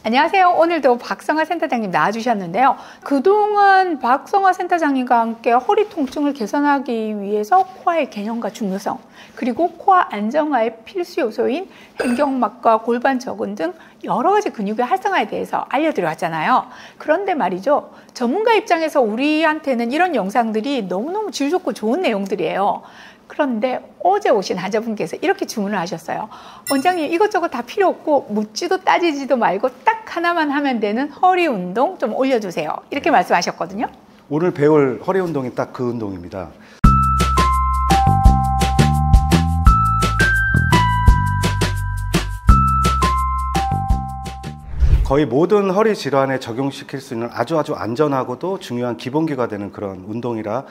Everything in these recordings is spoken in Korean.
안녕하세요. 오늘도 박성아 센터장님 나와주셨는데요. 그동안 박성아 센터장님과 함께 허리 통증을 개선하기 위해서 코어의 개념과 중요성, 그리고 코어 안정화의 필수 요소인 횡격막과 골반 접근 등 여러 가지 근육의 활성화에 대해서 알려드려왔잖아요. 그런데 말이죠. 전문가 입장에서 우리한테는 이런 영상들이 너무너무 질 좋고 좋은 내용들이에요. 그런데 어제 오신 환자분께서 이렇게 주문을 하셨어요. 원장님, 이것저것 다 필요 없고 묻지도 따지지도 말고 딱 하나만 하면 되는 허리 운동 좀 올려주세요. 이렇게 말씀하셨거든요. 오늘 배울 허리 운동이 딱 그 운동입니다. 거의 모든 허리 질환에 적용시킬 수 있는 아주 안전하고도 중요한 기본기가 되는 그런 운동이라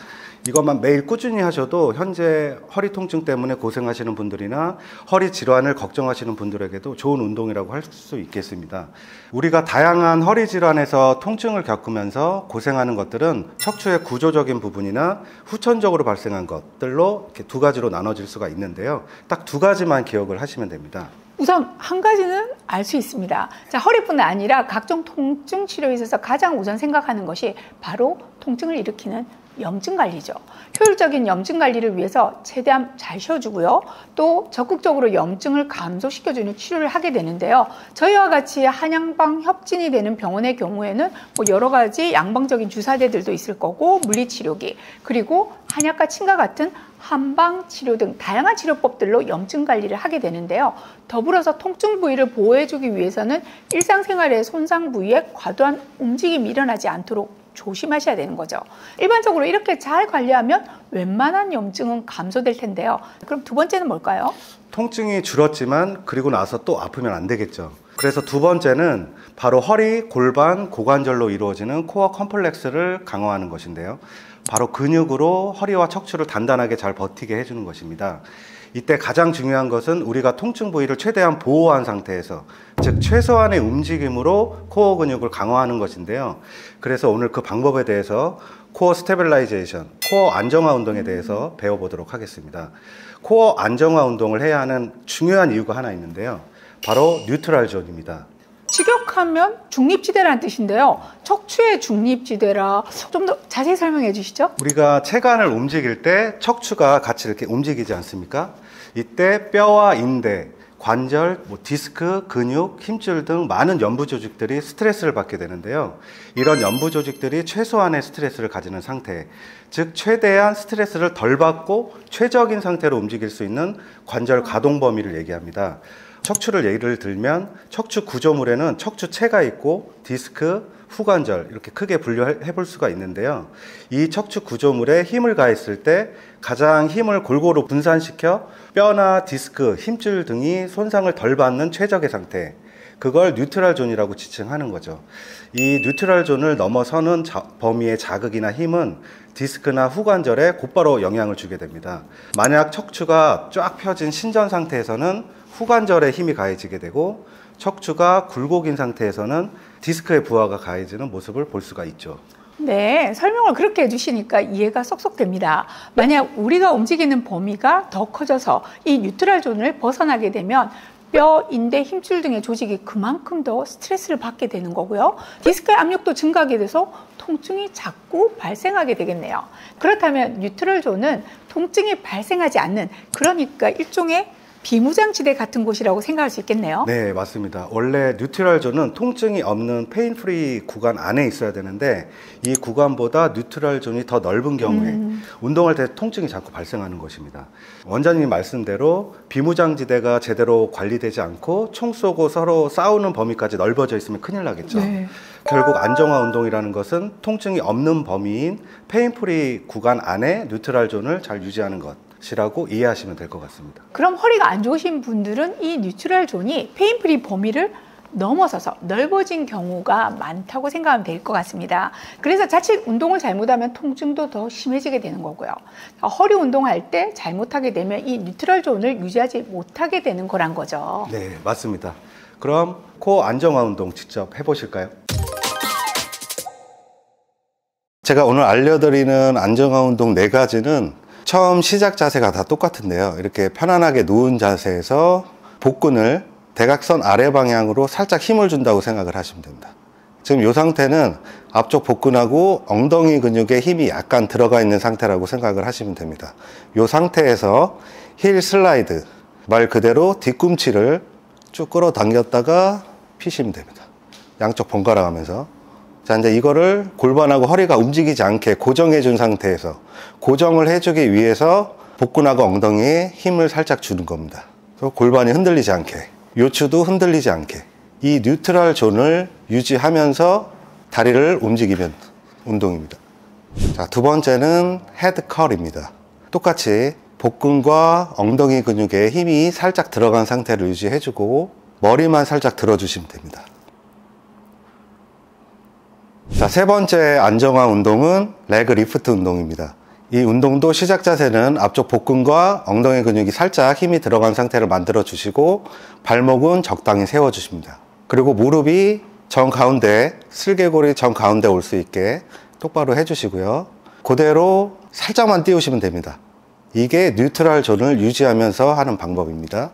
이것만 매일 꾸준히 하셔도 현재 허리 통증 때문에 고생하시는 분들이나 허리 질환을 걱정하시는 분들에게도 좋은 운동이라고 할 수 있겠습니다. 우리가 다양한 허리 질환에서 통증을 겪으면서 고생하는 것들은 척추의 구조적인 부분이나 후천적으로 발생한 것들로 이렇게 두 가지로 나눠질 수가 있는데요. 딱 두 가지만 기억을 하시면 됩니다. 우선 한 가지는 알 수 있습니다. 자, 허리뿐 아니라 각종 통증 치료에 있어서 가장 우선 생각하는 것이 바로 통증을 일으키는 염증 관리죠. 효율적인 염증 관리를 위해서 최대한 잘 쉬어주고요. 또 적극적으로 염증을 감소시켜주는 치료를 하게 되는데요. 저희와 같이 한양방 협진이 되는 병원의 경우에는 뭐 여러 가지 양방적인 주사제들도 있을 거고, 물리치료기, 그리고 한약과 침과 같은 한방 치료 등 다양한 치료법들로 염증 관리를 하게 되는데요. 더불어서 통증 부위를 보호해주기 위해서는 일상생활의 손상 부위에 과도한 움직임이 일어나지 않도록 조심하셔야 되는 거죠. 일반적으로 이렇게 잘 관리하면 웬만한 염증은 감소될 텐데요. 그럼 두 번째는 뭘까요? 통증이 줄었지만 그리고 나서 또 아프면 안 되겠죠. 그래서 두 번째는 바로 허리, 골반, 고관절로 이루어지는 코어 컴플렉스를 강화하는 것인데요. 바로 근육으로 허리와 척추를 단단하게 잘 버티게 해주는 것입니다. 이때 가장 중요한 것은 우리가 통증 부위를 최대한 보호한 상태에서, 즉 최소한의 움직임으로 코어 근육을 강화하는 것인데요. 그래서 오늘 그 방법에 대해서 코어 스테빌라이제이션, 코어 안정화 운동에 대해서 배워보도록 하겠습니다. 코어 안정화 운동을 해야 하는 중요한 이유가 하나 있는데요. 바로 뉴트럴 존입니다. 직역하면 중립지대라는 뜻인데요. 척추의 중립지대라 좀 더 자세히 설명해 주시죠. 우리가 체관을 움직일 때 척추가 같이 이렇게 움직이지 않습니까? 이때 뼈와 인대, 관절, 디스크, 근육, 힘줄 등 많은 연부 조직들이 스트레스를 받게 되는데요. 이런 연부 조직들이 최소한의 스트레스를 가지는 상태, 즉 최대한 스트레스를 덜 받고 최적인 상태로 움직일 수 있는 관절 가동 범위를 얘기합니다. 척추를 예를 들면 척추 구조물에는 척추체가 있고 디스크, 후관절 이렇게 크게 분류해 볼 수가 있는데요. 이 척추 구조물에 힘을 가했을 때 가장 힘을 골고루 분산시켜 뼈나 디스크, 힘줄 등이 손상을 덜 받는 최적의 상태, 그걸 뉴트럴 존이라고 지칭하는 거죠. 이 뉴트럴 존을 넘어서는 범위의 자극이나 힘은 디스크나 후관절에 곧바로 영향을 주게 됩니다. 만약 척추가 쫙 펴진 신전 상태에서는 후관절에 힘이 가해지게 되고, 척추가 굴곡인 상태에서는 디스크의 부하가 가해지는 모습을 볼 수가 있죠. 네, 설명을 그렇게 해주시니까 이해가 쏙쏙 됩니다. 만약 우리가 움직이는 범위가 더 커져서 이 뉴트럴 존을 벗어나게 되면 뼈, 인대, 힘줄 등의 조직이 그만큼 더 스트레스를 받게 되는 거고요. 디스크의 압력도 증가하게 돼서 통증이 자꾸 발생하게 되겠네요. 그렇다면 뉴트럴 존은 통증이 발생하지 않는, 그러니까 일종의 비무장지대 같은 곳이라고 생각할 수 있겠네요. 네, 맞습니다. 원래 뉴트럴 존은 통증이 없는 페인 프리 구간 안에 있어야 되는데 이 구간보다 뉴트럴 존이 더 넓은 경우에 운동할 때 통증이 자꾸 발생하는 것입니다. 원장님 말씀대로 비무장지대가 제대로 관리되지 않고 총 쏘고 서로 싸우는 범위까지 넓어져 있으면 큰일 나겠죠. 네. 결국 안정화 운동이라는 것은 통증이 없는 범위인 페인 프리 구간 안에 뉴트럴 존을 잘 유지하는 것 이라고 이해하시면 될 것 같습니다. 그럼 허리가 안 좋으신 분들은 이 뉴트럴 존이 페인프리 범위를 넘어서서 넓어진 경우가 많다고 생각하면 될 것 같습니다. 그래서 자칫 운동을 잘못하면 통증도 더 심해지게 되는 거고요. 허리 운동할 때 잘못하게 되면 이 뉴트럴 존을 유지하지 못하게 되는 거란 거죠. 네, 맞습니다. 그럼 코어 안정화 운동 직접 해보실까요? 제가 오늘 알려드리는 안정화 운동 4가지는 처음 시작 자세가 다 똑같은데요. 이렇게 편안하게 누운 자세에서 복근을 대각선 아래 방향으로 살짝 힘을 준다고 생각을 하시면 됩니다. 지금 이 상태는 앞쪽 복근하고 엉덩이 근육에 힘이 약간 들어가 있는 상태라고 생각을 하시면 됩니다. 이 상태에서 힐 슬라이드, 말 그대로 뒤꿈치를 쭉 끌어당겼다가 피시면 됩니다. 양쪽 번갈아 가면서. 자, 이제 이거를 골반하고 허리가 움직이지 않게 고정해 준 상태에서 고정을 해주기 위해서 복근하고 엉덩이에 힘을 살짝 주는 겁니다. 그래서 골반이 흔들리지 않게, 요추도 흔들리지 않게 이 뉴트럴 존을 유지하면서 다리를 움직이면 운동입니다. 자, 두 번째는 헤드 컬입니다. 똑같이 복근과 엉덩이 근육에 힘이 살짝 들어간 상태를 유지해주고 머리만 살짝 들어주시면 됩니다. 자, 세 번째 안정화 운동은 레그 리프트 운동입니다. 이 운동도 시작 자세는 앞쪽 복근과 엉덩이 근육이 살짝 힘이 들어간 상태를 만들어 주시고 발목은 적당히 세워 주십니다. 그리고 무릎이 정 가운데, 슬개골이 정 가운데 올 수 있게 똑바로 해주시고요. 그대로 살짝만 띄우시면 됩니다. 이게 뉴트럴 존을 유지하면서 하는 방법입니다.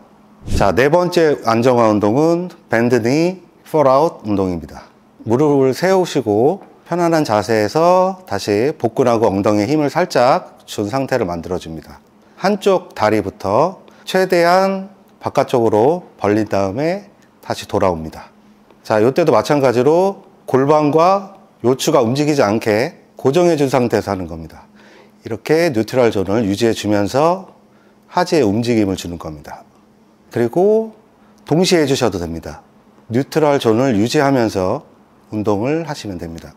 자, 네 번째 안정화 운동은 밴드니 폴아웃 운동입니다. 무릎을 세우시고 편안한 자세에서 다시 복근하고 엉덩이에 힘을 살짝 준 상태를 만들어 줍니다. 한쪽 다리부터 최대한 바깥쪽으로 벌린 다음에 다시 돌아옵니다. 자, 이때도 마찬가지로 골반과 요추가 움직이지 않게 고정해 준 상태에서 하는 겁니다. 이렇게 뉴트럴 존을 유지해 주면서 하지에 움직임을 주는 겁니다. 그리고 동시에 해주셔도 됩니다. 뉴트럴 존을 유지하면서 운동을 하시면 됩니다.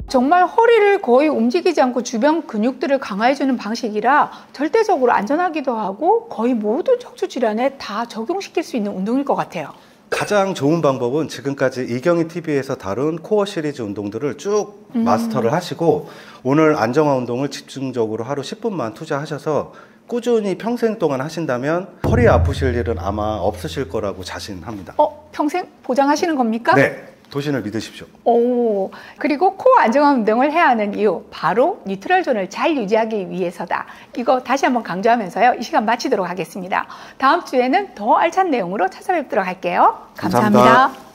정말 허리를 거의 움직이지 않고 주변 근육들을 강화해주는 방식이라 절대적으로 안전하기도 하고 거의 모든 척추 질환에 다 적용시킬 수 있는 운동일 것 같아요. 가장 좋은 방법은 지금까지 이경희 TV에서 다룬 코어 시리즈 운동들을 쭉 마스터를 하시고 오늘 안정화 운동을 집중적으로 하루 10분만 투자하셔서 꾸준히 평생 동안 하신다면 허리 아프실 일은 아마 없으실 거라고 자신합니다. 평생 보장하시는 겁니까? 네. 도신을 믿으십시오. 오, 그리고 코어 안정화 운동을 해야 하는 이유, 바로 뉴트럴 존을 잘 유지하기 위해서다. 이거 다시 한번 강조하면서요, 이 시간 마치도록 하겠습니다. 다음 주에는 더 알찬 내용으로 찾아뵙도록 할게요. 감사합니다.